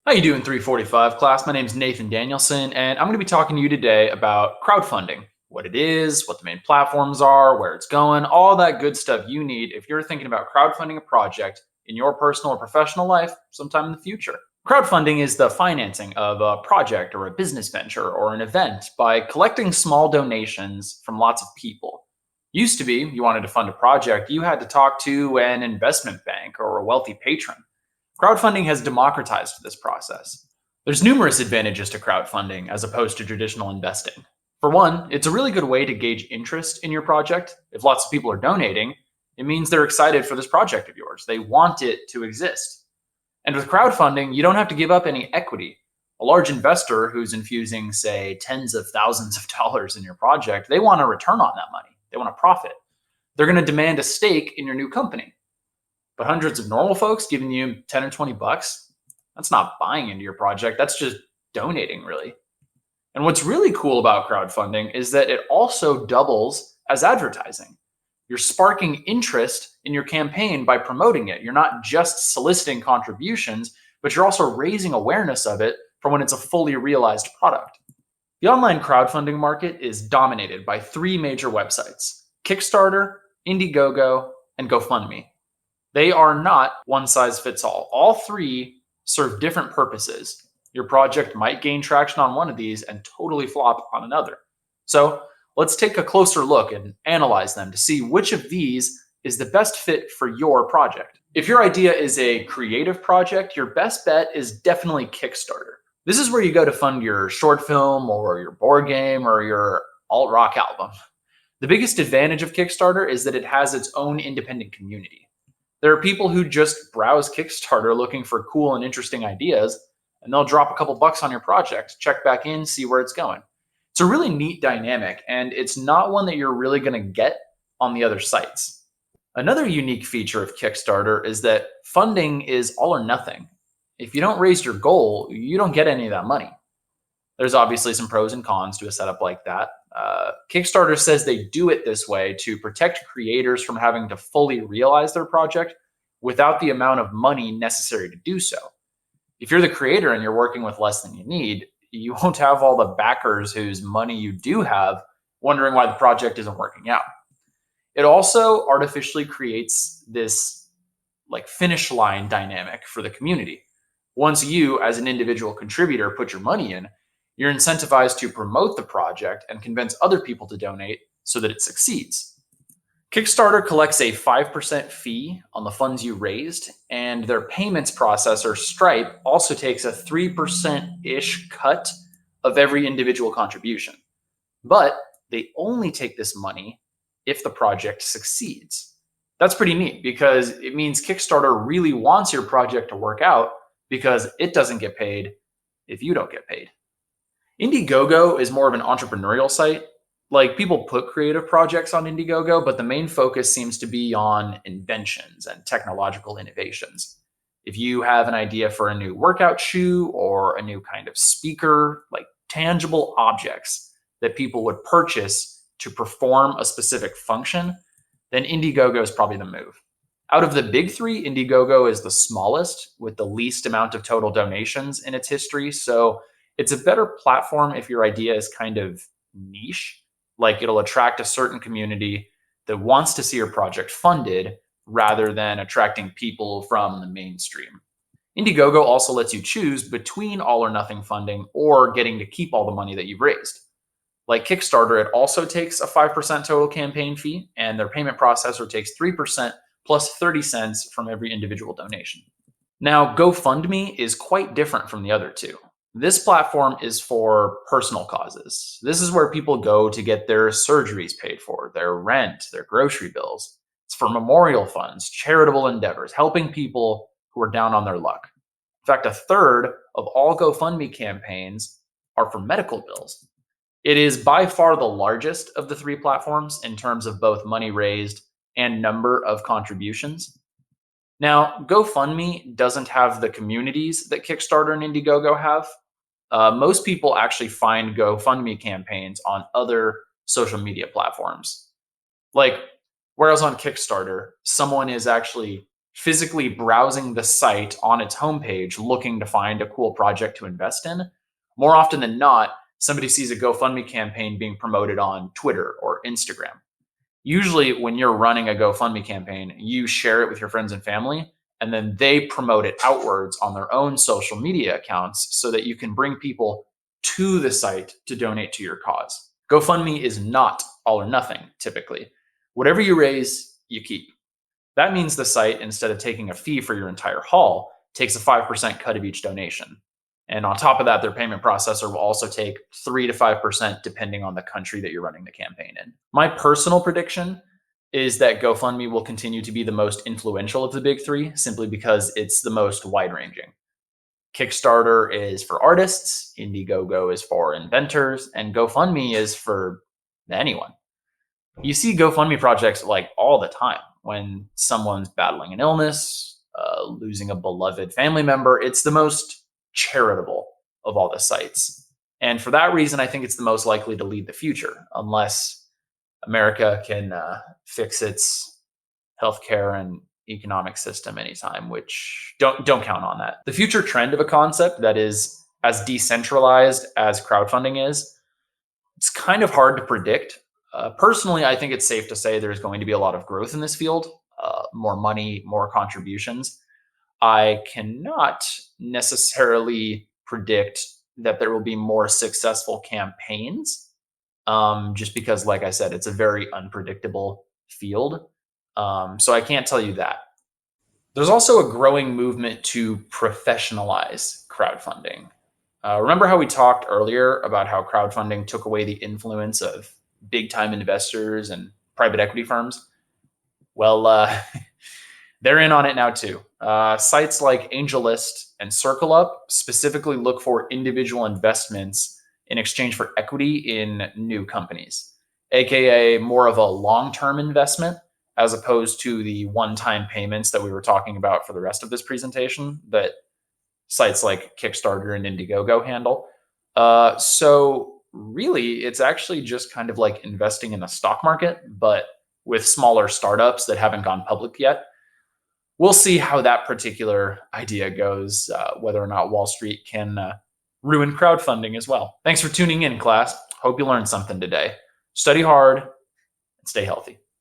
How you doing, 345 class? My name is Nathan Danielson, and I'm going to be talking to you today about crowdfunding, what it is, what the main platforms are, where it's going, all that good stuff you need if you're thinking about crowdfunding a project in your personal or professional life sometime in the future. Crowdfunding is the financing of a project or a business venture or an event by collecting small donations from lots of people. Used to be, you wanted to fund a project, you had to talk to an investment bank or a wealthy patron. Crowdfunding has democratized this process. There's numerous advantages to crowdfunding as opposed to traditional investing. For one, it's a really good way to gauge interest in your project. If lots of people are donating, it means they're excited for this project of yours. They want it to exist. And with crowdfunding, you don't have to give up any equity. A large investor who's infusing, say, tens of thousands of dollars in your project, they want a return on that money. They want a profit. They're going to demand a stake in your new company. But hundreds of normal folks giving you 10 or 20 bucks, that's not buying into your project. That's just donating, really. And what's really cool about crowdfunding is that it also doubles as advertising. You're sparking interest in your campaign by promoting it. You're not just soliciting contributions, but you're also raising awareness of it for when it's a fully realized product. The online crowdfunding market is dominated by three major websites: Kickstarter, Indiegogo, and GoFundMe. They are not one size fits all. All three serve different purposes. Your project might gain traction on one of these and totally flop on another. So let's take a closer look and analyze them to see which of these is the best fit for your project. If your idea is a creative project, your best bet is definitely Kickstarter. This is where you go to fund your short film or your board game or your alt rock album. The biggest advantage of Kickstarter is that it has its own independent community. There are people who just browse Kickstarter looking for cool and interesting ideas, and they'll drop a couple bucks on your project, check back in, see where it's going. It's a really neat dynamic, and it's not one that you're really going to get on the other sites. Another unique feature of Kickstarter is that funding is all or nothing. If you don't raise your goal, you don't get any of that money. There's obviously some pros and cons to a setup like that. Kickstarter says they do it this way to protect creators from having to fully realize their project without the amount of money necessary to do so. If you're the creator and you're working with less than you need, you won't have all the backers whose money you do have wondering why the project isn't working out. It also artificially creates this finish line dynamic for the community. Once you, as an individual contributor, put your money in, you're incentivized to promote the project and convince other people to donate so that it succeeds. Kickstarter collects a 5% fee on the funds you raised, and their payments processor, Stripe, also takes a 3%-ish cut of every individual contribution. But they only take this money if the project succeeds. That's pretty neat because it means Kickstarter really wants your project to work out because it doesn't get paid if you don't get paid. Indiegogo is more of an entrepreneurial site. People put creative projects on Indiegogo, but the main focus seems to be on inventions and technological innovations. If you have an idea for a new workout shoe or a new kind of speaker, tangible objects that people would purchase to perform a specific function, then Indiegogo is probably the move. Out of the big three, Indiegogo is the smallest with the least amount of total donations in its history. So it's a better platform if your idea is kind of niche, it'll attract a certain community that wants to see your project funded rather than attracting people from the mainstream. Indiegogo also lets you choose between all or nothing funding or getting to keep all the money that you've raised. Like Kickstarter, it also takes a 5% total campaign fee, and their payment processor takes 3% plus 30 cents from every individual donation. Now, GoFundMe is quite different from the other two. This platform is for personal causes. This is where people go to get their surgeries paid for, their rent, their grocery bills. It's for memorial funds, charitable endeavors, helping people who are down on their luck. In fact, a third of all GoFundMe campaigns are for medical bills. It is by far the largest of the three platforms in terms of both money raised and number of contributions. Now, GoFundMe doesn't have the communities that Kickstarter and Indiegogo have. Most people actually find GoFundMe campaigns on other social media platforms. Whereas on Kickstarter, someone is actually physically browsing the site on its homepage looking to find a cool project to invest in, more often than not, somebody sees a GoFundMe campaign being promoted on Twitter or Instagram. Usually, when you're running a GoFundMe campaign, you share it with your friends and family, and then they promote it outwards on their own social media accounts so that you can bring people to the site to donate to your cause. GoFundMe is not all or nothing, typically. Whatever you raise, you keep. That means the site, instead of taking a fee for your entire haul, takes a 5% cut of each donation. And on top of that, their payment processor will also take 3 to 5% depending on the country that you're running the campaign in. My personal prediction is that GoFundMe will continue to be the most influential of the big three simply because it's the most wide ranging. Kickstarter is for artists, Indiegogo is for inventors, and GoFundMe is for anyone. You see GoFundMe projects like all the time when someone's battling an illness, losing a beloved family member. It's the most charitable of all the sites. And for that reason, I think it's the most likely to lead the future, unless America can fix its healthcare and economic system anytime, which don't count on that. The future trend of a concept that is as decentralized as crowdfunding is, it's kind of hard to predict. Personally, I think it's safe to say there's going to be a lot of growth in this field, more money, more contributions. I cannot necessarily predict that there will be more successful campaigns, just because, like I said, it's a very unpredictable field. So I can't tell you that. There's also a growing movement to professionalize crowdfunding. Remember how we talked earlier about how crowdfunding took away the influence of big time investors and private equity firms? Well, they're in on it now too. Sites like AngelList and CircleUp specifically look for individual investments in exchange for equity in new companies, aka more of a long-term investment as opposed to the one-time payments that we were talking about for the rest of this presentation that sites like Kickstarter and Indiegogo handle. So really, it's actually just kind of like investing in the stock market, but with smaller startups that haven't gone public yet. We'll see how that particular idea goes, whether or not Wall Street can ruin crowdfunding as well. Thanks for tuning in, class. Hope you learned something today. Study hard and stay healthy.